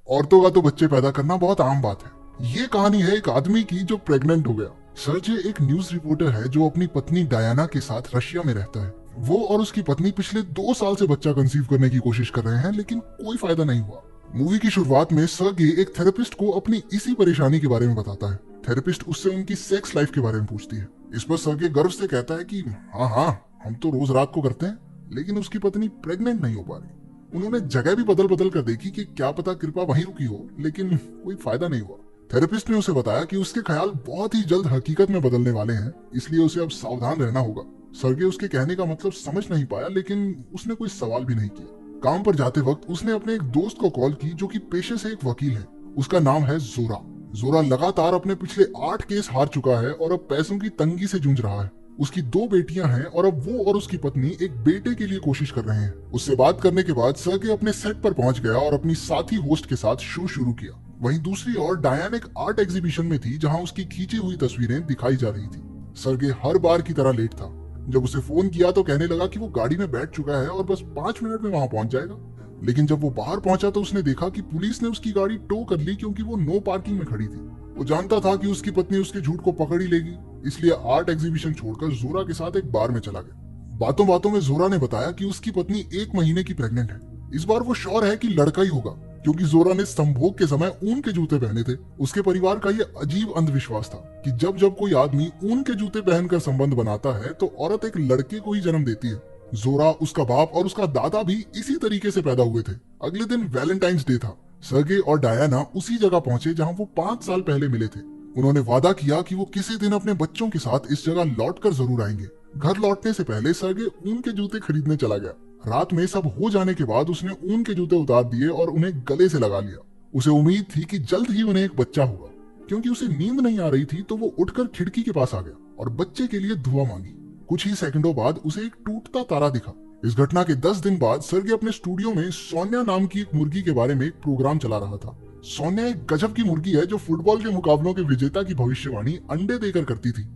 औरतों का तो बच्चे पैदा करना बहुत आम बात है। ये कहानी है एक आदमी की जो प्रेग्नेंट हो गया। सर्जे एक न्यूज रिपोर्टर है जो अपनी पत्नी डायना के साथ रशिया में रहता है। वो और उसकी पत्नी पिछले 2 साल से बच्चा कंसीव करने की कोशिश कर रहे हैं, लेकिन कोई फायदा नहीं हुआ। मूवी की शुरुआत में सर्गे एक थेरेपिस्ट को अपनी इसी परेशानी के बारे में बताता है। थेरेपिस्ट उससे उनकी सेक्स लाइफ के बारे में पूछती है। इस पर सर्गे गर्व से कहता है कि हाँ हाँ, हम तो रोज रात को करते हैं। लेकिन उसकी पत्नी प्रेग्नेंट नहीं हो पा रही। उन्होंने जगह भी बदल बदल कर देखी कि क्या पता कृपा वहीं रुकी हो, लेकिन कोई फायदा नहीं हुआ। थेरेपिस्ट ने उसे बताया कि उसके ख्याल बहुत ही जल्द हकीकत में बदलने वाले हैं, इसलिए उसे अब सावधान रहना होगा। सर्गे उसके कहने का मतलब समझ नहीं पाया, लेकिन उसने कोई सवाल भी नहीं किया। काम पर जाते वक्त उसने अपने एक दोस्त को कॉल की जो कि पेशे से एक वकील है। उसका नाम है जोरा। जोरा लगातार अपने पिछले 8 केस हार चुका है और अब पैसों की तंगी से जूझ रहा है। उसकी 2 बेटियां हैं और अब वो और उसकी पत्नी एक बेटे के लिए कोशिश कर रहे हैं। उससे बात करने के बाद सर्गे अपने सेट पर पहुंच गया और अपनी साथी होस्ट के साथ शो शुरू किया। वहीं दूसरी ओर डायन एक आर्ट एग्जीबिशन में थी जहां उसकी खींची हुई तस्वीरें दिखाई जा रही थी। सर्गे हर बार की तरह लेट था। जब उसे फोन किया तो कहने लगा कि वो गाड़ी में बैठ चुका है और बस 5 मिनट में वहां पहुंच जाएगा। लेकिन जब वो बाहर पहुंचा तो उसने देखा कि पुलिस ने उसकी गाड़ी टो कर ली क्योंकि वो नो पार्किंग में खड़ी थी। वो जानता था कि उसकी पत्नी उसके झूठ को पकड़ ही लेगी, इसलिए आर्ट एग्जीबिशन छोड़कर जोरा के साथ एक बार में चला गया। बातों बातों में जोरा ने बताया कि उसकी पत्नी 1 महीने की प्रेग्नेंट है। इस बार वो श्योर है कि लड़का ही होगा, क्योंकि जोरा ने संभोग के समय ऊन के जूते पहने थे। उसके परिवार का ये अजीब अंधविश्वास था कि जब जब कोई आदमी ऊन के जूते पहनकर संबंध बनाता है तो औरत एक लड़के को ही जन्म देती है। जोरा, उसका बाप और उसका दादा भी इसी तरीके से पैदा हुए थे। अगले दिन वैलेंटाइंस डे था। सर्गे और डायना उसी जगह पहुंचे जहां वो 5 साल पहले मिले थे। उन्होंने वादा किया कि वो किसी दिन अपने बच्चों के साथ इस जगह लौट कर जरूर आएंगे। घर लौटने से पहले सर्गे ऊन के जूते खरीदने चला गया। रात में सब हो जाने के बाद उसने ऊन के जूते उतार दिए और उन्हें गले से लगा लिया। उसे उम्मीद थी कि जल्द ही उन्हें एक बच्चा होगा। क्योंकि उसे नींद नहीं आ रही थी तो वो उठकर खिड़की के पास आ गया और बच्चे के लिए दुआ मांगी। कुछ ही सेकंडों बाद उसे एक टूटता तारा दिखा। इस घटना के 10 दिन बाद सर्गे अपने स्टूडियो में सोनिया नाम की एक मुर्गी के बारे में एक प्रोग्राम चला रहा था। सोनिया एक गजब की मुर्गी है जो फुटबॉल के मुकाबलों के विजेता की भविष्यवाणी अंडे देकर करती थी।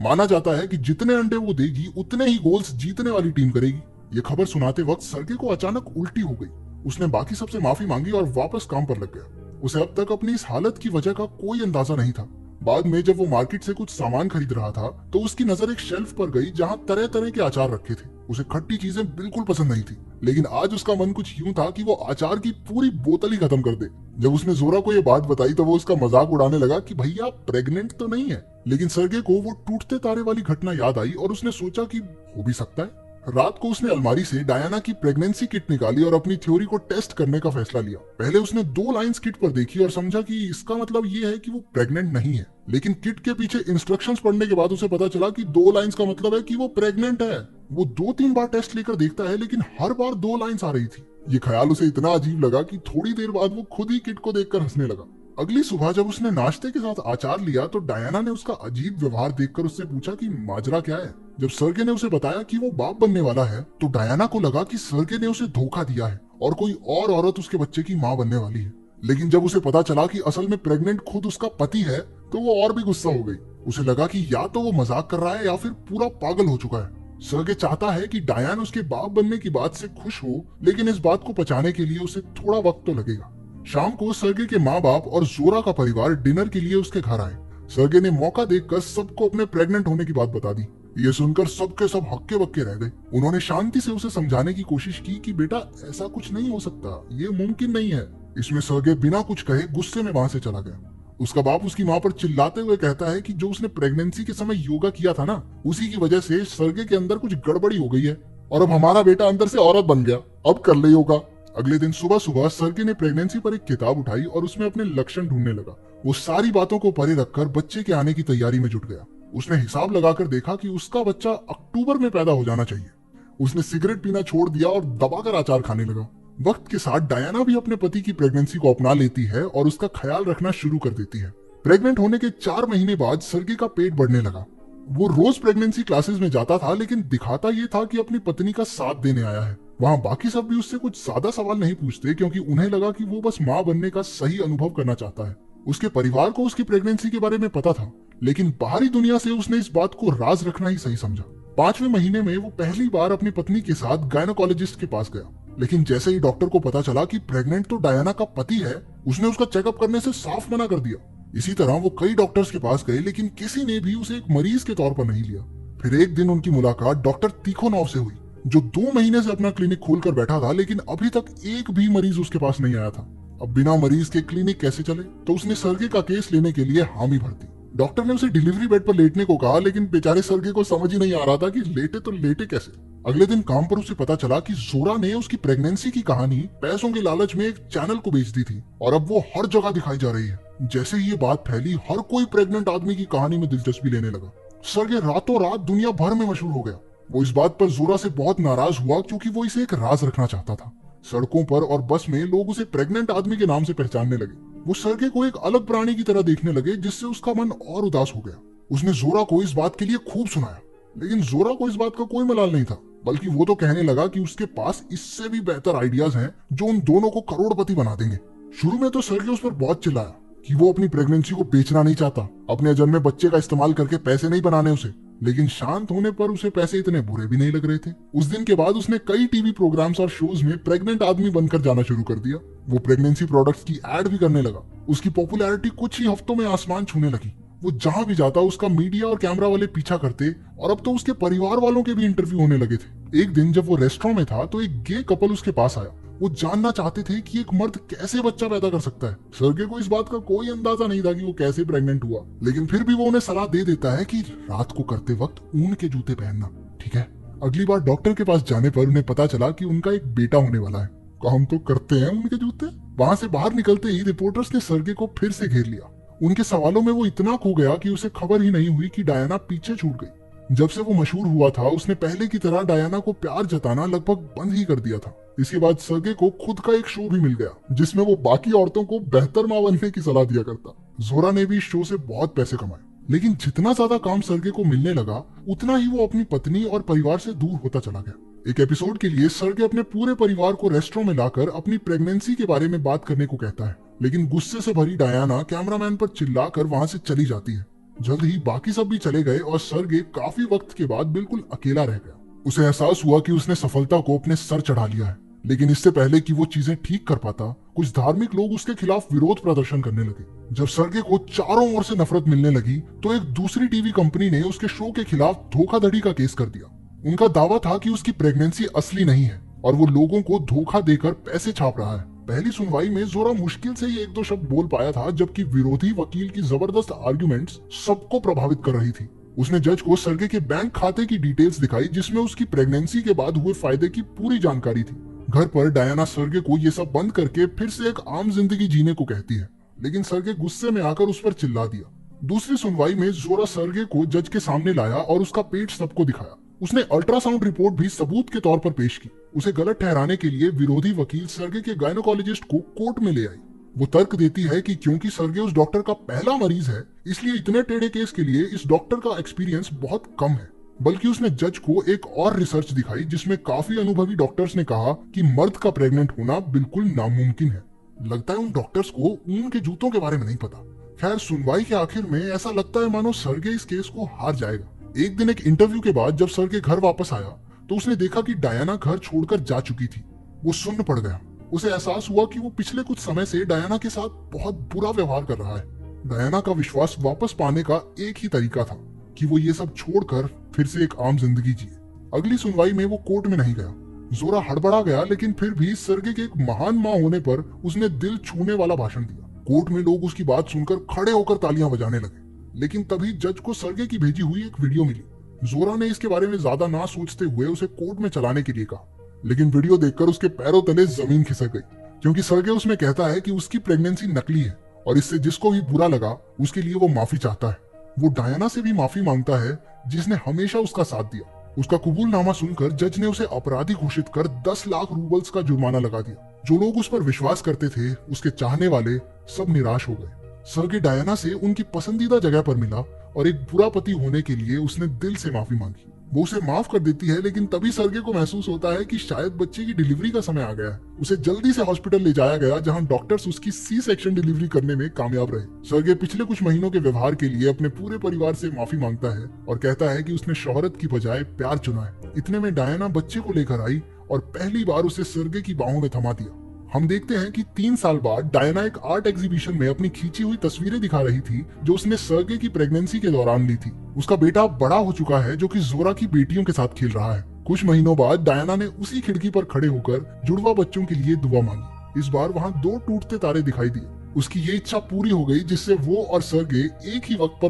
माना जाता है कि जितने अंडे वो देगी उतने ही गोल्स जीतने वाली टीम करेगी। ये खबर सुनाते वक्त सर्गे को अचानक उल्टी हो गई। उसने बाकी सबसे माफी मांगी और वापस काम पर लग गया। उसे अब तक अपनी इस हालत की वजह का कोई अंदाजा नहीं था। बाद में जब वो मार्केट से कुछ सामान खरीद रहा था तो उसकी नजर एक शेल्फ पर गई जहां तरह तरह के अचार रखे थे। उसे खट्टी चीजें बिल्कुल पसंद नहीं थी, लेकिन आज उसका मन कुछ यूं था कि वो अचार की पूरी बोतल ही खत्म कर दे। जब उसने जोरा को ये बात बताई तो वो उसका मजाक उड़ाने लगा कि भैया प्रेग्नेंट तो नहीं है। लेकिन सर्गे को वो टूटते तारे वाली घटना याद आई और उसने सोचा कि हो भी सकता है। रात को उसने अलमारी से डायना की प्रेगनेंसी किट निकाली और अपनी थ्योरी को टेस्ट करने का फैसला लिया। पहले उसने 2 लाइंस किट पर देखी और समझा कि इसका मतलब ये है कि वो प्रेग्नेंट नहीं है। लेकिन किट के पीछे इंस्ट्रक्शंस पढ़ने के बाद उसे पता चला कि 2 लाइंस का मतलब है कि वो प्रेग्नेंट है। वो 2-3 बार टेस्ट लेकर देखता है, लेकिन हर बार 2 लाइंस आ रही थी। ये ख्याल उसे इतना अजीब लगा कि थोड़ी देर बाद वो खुद ही किट को देखकर हंसने लगा। अगली सुबह जब उसने नाश्ते के साथ अचार लिया तो डायना ने उसका अजीब व्यवहार देखकर उससे पूछा कि माजरा क्या है। जब सर्गे ने उसे बताया कि वो बाप बनने वाला है तो डायना को लगा कि सर्गे ने उसे धोखा दिया है और कोई और औरत उसके बच्चे की मां बनने वाली है। लेकिन जब उसे पता चला कि असल में प्रेग्नेंट खुद उसका पति है तो वो और भी गुस्सा हो गई। उसे लगा कि या तो वो मजाक कर रहा है या फिर पूरा पागल हो चुका है। सर्गे चाहता है कि डायन उसके बाप बनने की बात से खुश हो, लेकिन इस बात को पचाने के लिए उसे थोड़ा वक्त तो लगेगा। शाम को सर्गे के माँ बाप और जोरा का परिवार डिनर के लिए उसके घर आए। सर्गे ने मौका देखकर सबको अपने प्रेग्नेंट होने की बात बता दी। ये सुनकर सबके सब हक्के बक्के रह गए। उन्होंने शांति से उसे समझाने की कोशिश की कि बेटा ऐसा कुछ नहीं हो सकता, ये मुमकिन नहीं है। इसमें सर्गे बिना कुछ कहे गुस्से में वहां से चला गया। उसका बाप उसकी माँ पर चिल्लाते हुए कहता है कि जो उसने प्रेगनेंसी के समय योगा किया था ना, उसी की वजह से सर्गे के अंदर कुछ गड़बड़ी हो गई है और अब हमारा बेटा अंदर से औरत बन गया, अब कर ले योगा। अगले दिन सुबह सुबह सर्गे ने प्रेगनेंसी पर एक किताब उठाई और उसमें अपने लक्षण ढूंढने लगा। वो सारी बातों को परे रखकर बच्चे के आने की तैयारी में जुट गया। उसने हिसाब लगाकर देखा कि उसका बच्चा अक्टूबर में पैदा हो जाना चाहिए। उसने सिगरेट पीना छोड़ दिया और दबाकर अचार खाने लगा। वक्त के साथ डायना भी अपने पति की प्रेगनेंसी को अपना लेती है और उसका ख्याल रखना शुरू कर देती है। प्रेग्नेंट होने के 4 महीने बाद सर्गे का पेट बढ़ने लगा। वो रोज प्रेगनेंसी क्लासेस में जाता था, लेकिन दिखाता ये था कि अपनी पत्नी का साथ देने आया है। वहाँ बाकी सब भी उससे कुछ ज्यादा सवाल नहीं पूछते, क्योंकि उन्हें लगा कि वो बस माँ बनने का सही अनुभव करना चाहता है। उसके परिवार को उसकी प्रेगनेंसी के बारे में पता था, लेकिन बाहरी दुनिया से उसने इस बात को राज रखना ही सही समझा। 5वें महीने में वो पहली बार अपनी पत्नी के साथ गायनोकोलॉजिस्ट के पास गया। लेकिन जैसे ही डॉक्टर को पता चला कि प्रेग्नेंट तो डायना का पति है, उसने उसका चेकअप करने से साफ मना कर दिया। इसी तरह वो कई डॉक्टर्स के पास गए, लेकिन किसी ने भी उसे एक मरीज के तौर पर नहीं लिया। फिर एक दिन उनकी मुलाकात डॉक्टर तिखोनोव से हुई, जो 2 महीने से अपना क्लिनिक खोलकर बैठा था, लेकिन अभी तक एक भी मरीज उसके पास नहीं आया था। अब बिना मरीज के क्लिनिक कैसे चले, तो उसने सर्गे का केस लेने के लिए हामी भर दी। डॉक्टर ने उसे डिलीवरी बेड पर लेटने को कहा, लेकिन बेचारे सर्गे को समझ ही नहीं आ रहा था कि लेटे तो लेटे कैसे। अगले दिन काम पर उसे पता चला कि जोरा ने उसकी प्रेगनेंसी की कहानी पैसों के लालच में एक चैनल को बेच दी थी, और अब वो हर जगह दिखाई जा रही है। जैसे ही ये बात फैली, हर कोई प्रेग्नेंट आदमी की कहानी में दिलचस्पी लेने लगा। सर्गे रातों रात दुनिया भर में मशहूर हो गया। वो इस बात पर जोरा से बहुत नाराज हुआ, क्योंकि वो इसे एक राज रखना चाहता था। सड़कों पर और बस में लोग उसे प्रेग्नेंट आदमी के नाम से पहचानने लगे। वो सर्गे को एक अलग प्राणी की तरह देखने लगे, जिससे उसका मन और उदास हो गया। उसने जोरा को इस बात के लिए खूब सुनाया, लेकिन जोरा को इस बात का कोई मलाल नहीं था, बल्कि वो तो कहने लगा कि उसके पास इससे भी बेहतर आइडियाज हैं जो उन दोनों को करोड़पति बना देंगे। शुरू में तो सर्गे उस पर बहुत चिल्लाया कि वो अपनी प्रेगनेंसी को बेचना नहीं चाहता, अपने अजन्मे बच्चे का इस्तेमाल करके पैसे नहीं बनाने उसे। लेकिन शांत होने पर उसे पैसे इतने बुरे भी नहीं लग रहे थे। उस दिन के बाद उसने कई टीवी प्रोग्राम्स और शोज में प्रेग्नेंट आदमी बनकर जाना शुरू कर दिया। वो प्रेगनेंसी प्रोडक्ट्स की एड भी करने लगा। उसकी पॉपुलैरिटी कुछ ही हफ्तों में आसमान छूने लगी। वो जहां भी जाता उसका मीडिया और कैमरा वाले पीछा करते, और अब तो उसके परिवार वालों के भी इंटरव्यू होने लगे थे। एक दिन जब वो रेस्टोरेंट में था तो एक गे कपल उसके पास आया। वो जानना चाहते थे कि एक मर्द कैसे बच्चा पैदा कर सकता है। सर्गे को इस बात का कोई अंदाजा नहीं था कि वो कैसे प्रेग्नेंट हुआ, लेकिन फिर भी वो उन्हें सलाह दे देता है कि रात को करते वक्त ऊन के जूते पहनना, ठीक है। अगली बार डॉक्टर के पास जाने पर उन्हें पता चला कि उनका एक बेटा होने वाला है। हम तो करते हैं उनके जूते। वहां से बाहर निकलते ही रिपोर्टर्स ने सर्गे को फिर से घेर लिया। उनके सवालों में वो इतना खो गया कि उसे खबर ही नहीं हुई कि डायना पीछे छूट गई। जब से वो मशहूर हुआ था, उसने पहले की तरह डायना को प्यार जताना लगभग बंद ही कर दिया था। इसके बाद सर्गे को खुद का एक शो भी मिल गया, जिसमें वो बाकी औरतों को बेहतर मां बनने की सलाह दिया करता। जोरा ने भी इस शो से बहुत पैसे कमाए, लेकिन जितना ज्यादा काम सर्गे को मिलने लगा, उतना ही वो अपनी पत्नी और परिवार से दूर होता चला गया। एक एपिसोड के लिए सर्गे अपने पूरे परिवार को रेस्टोरेंट में लाकर अपनी प्रेगनेंसी के बारे में बात करने को कहता है, लेकिन गुस्से से भरी डायना कैमरामैन पर चिल्लाकर वहां से चली जाती है। जल्द ही बाकी सब भी चले गए और सर्गे काफी वक्त के बाद बिल्कुल अकेला रह गया। उसे एहसास हुआ कि उसने सफलता को अपने सर चढ़ा लिया है, लेकिन इससे पहले कि वो चीजें ठीक कर पाता, कुछ धार्मिक लोग उसके खिलाफ विरोध प्रदर्शन करने लगे। जब सर्गे को चारों ओर से नफरत मिलने लगी, तो एक दूसरी टीवी कंपनी ने उसके शो के खिलाफ धोखाधड़ी का केस कर दिया। उनका दावा था कि उसकी प्रेगनेंसी असली नहीं है और वो लोगों को धोखा देकर पैसे छाप रहा है। पहली सुनवाई में जोरा मुश्किल से ही 1-2 शब्द बोल पाया था, जबकि विरोधी वकील की जबरदस्त आर्ग्यूमेंट्स सबको प्रभावित कर रही थी। उसने जज को सर्गे के बैंक खाते की डिटेल्स दिखाई, जिसमें उसकी प्रेगनेंसी के बाद हुए फायदे की पूरी जानकारी थी। घर पर डायना सर्गे को ये सब बंद करके फिर से एक आम जिंदगी जीने को कहती है, लेकिन सर्गे गुस्से में आकर उस पर चिल्ला दिया। दूसरी सुनवाई में जोरा सर्गे को जज के सामने लाया और उसका पेट सबको दिखाया। उसने अल्ट्रासाउंड रिपोर्ट भी सबूत के तौर पर पेश की। उसे गलत ठहराने के लिए विरोधी वकील सर्गे के गायनोकोलॉजिस्ट को कोर्ट में ले आई। वो तर्क देती है कि क्योंकि सर्गे उस डॉक्टर का पहला मरीज है, इसलिए इतने टेढ़े केस के लिए इस डॉक्टर का एक्सपीरियंस बहुत कम है। बल्कि उसने जज को एक और रिसर्च दिखाई, जिसमें काफी अनुभवी डॉक्टर्स ने कहा कि मर्द का प्रेग्नेंट होना बिल्कुल नामुमकिन है। लगता है उन डॉक्टर्स को ऊन के जूतों के बारे में नहीं पता। खैर, सुनवाई के आखिर में ऐसा लगता है मानो सर्गे इस केस को हार जाएगा। एक दिन एक इंटरव्यू के बाद जब सर्गे घर वापस आया, तो उसने देखा कि डायना घर छोड़कर जा चुकी थी। वो सुन्न पड़ गया। उसे एहसास हुआ कि वो पिछले कुछ समय से डायना के साथ बहुत बुरा व्यवहार कर रहा है। डायना का विश्वास वापस पाने का एक ही तरीका था कि वो ये सब छोड़कर फिर से एक आम जिंदगी जिए। अगली सुनवाई में वो कोर्ट में नहीं गया। जोरा हड़बड़ा गया, लेकिन फिर भी सर्गे के एक महान मां होने पर उसने दिल छूने वाला भाषण दिया। कोर्ट में लोग उसकी बात सुनकर खड़े होकर तालियां बजाने लगे, लेकिन तभी जज को सर्गे की भेजी हुई एक वीडियो मिली। जोरा ने इसके बारे में ज्यादा ना सोचते हुए उसे कोर्ट में चलाने के लिए कहा, लेकिन वीडियो देखकर उसके पैरों तले जमीन खिसक गई, क्योंकि सर्गे उसमें कहता है कि उसकी प्रेगनेंसी नकली है और इससे जिसको भी बुरा लगा उसके लिए वो माफी चाहता है। वो डायना से भी माफी मांगता है, जिसने हमेशा उसका साथ दिया। उसका कबूलनामा सुनकर जज ने उसे अपराधी घोषित कर 10 लाख रूबल्स का जुर्माना लगा दिया। जो लोग उस पर विश्वास करते थे, उसके चाहने वाले, सब निराश हो गए। सर्गे डायना से उनकी पसंदीदा जगह पर मिला और एक बुरा पति होने के लिए उसने दिल से माफी मांगी। वो उसे माफ कर देती है, लेकिन तभी सर्गे को महसूस होता है कि शायद बच्चे की डिलीवरी का समय आ गया है। उसे जल्दी से हॉस्पिटल ले जाया गया, जहां डॉक्टर्स उसकी सी सेक्शन डिलीवरी करने में कामयाब रहे। सर्गे पिछले कुछ महीनों के व्यवहार के लिए अपने पूरे परिवार से माफी मांगता है और कहता है कि उसने शोहरत की बजाय प्यार चुना है। इतने में डायना बच्चे को लेकर आई और पहली बार उसे सर्गे की बाहों में थमा दिया। हम देखते हैं कि 3 साल बाद डायना एक आर्ट एग्जीबिशन में अपनी खींची हुई तस्वीरें दिखा रही थी जो उसने सर्गे की प्रेगनेंसी के दौरान ली थी। उसका बेटा बड़ा हो चुका है जो कि जोरा की बेटियों के साथ खेल रहा है। कुछ महीनों बाद डायना ने उसी खिड़की पर खड़े होकर जुड़वा बच्चों के लिए दुआ मांगी। इस बार वहाँ 2 टूटते तारे दिखाई दिए। उसकी ये इच्छा पूरी हो गई जिससे वो और सर्गे एक ही वक्त पर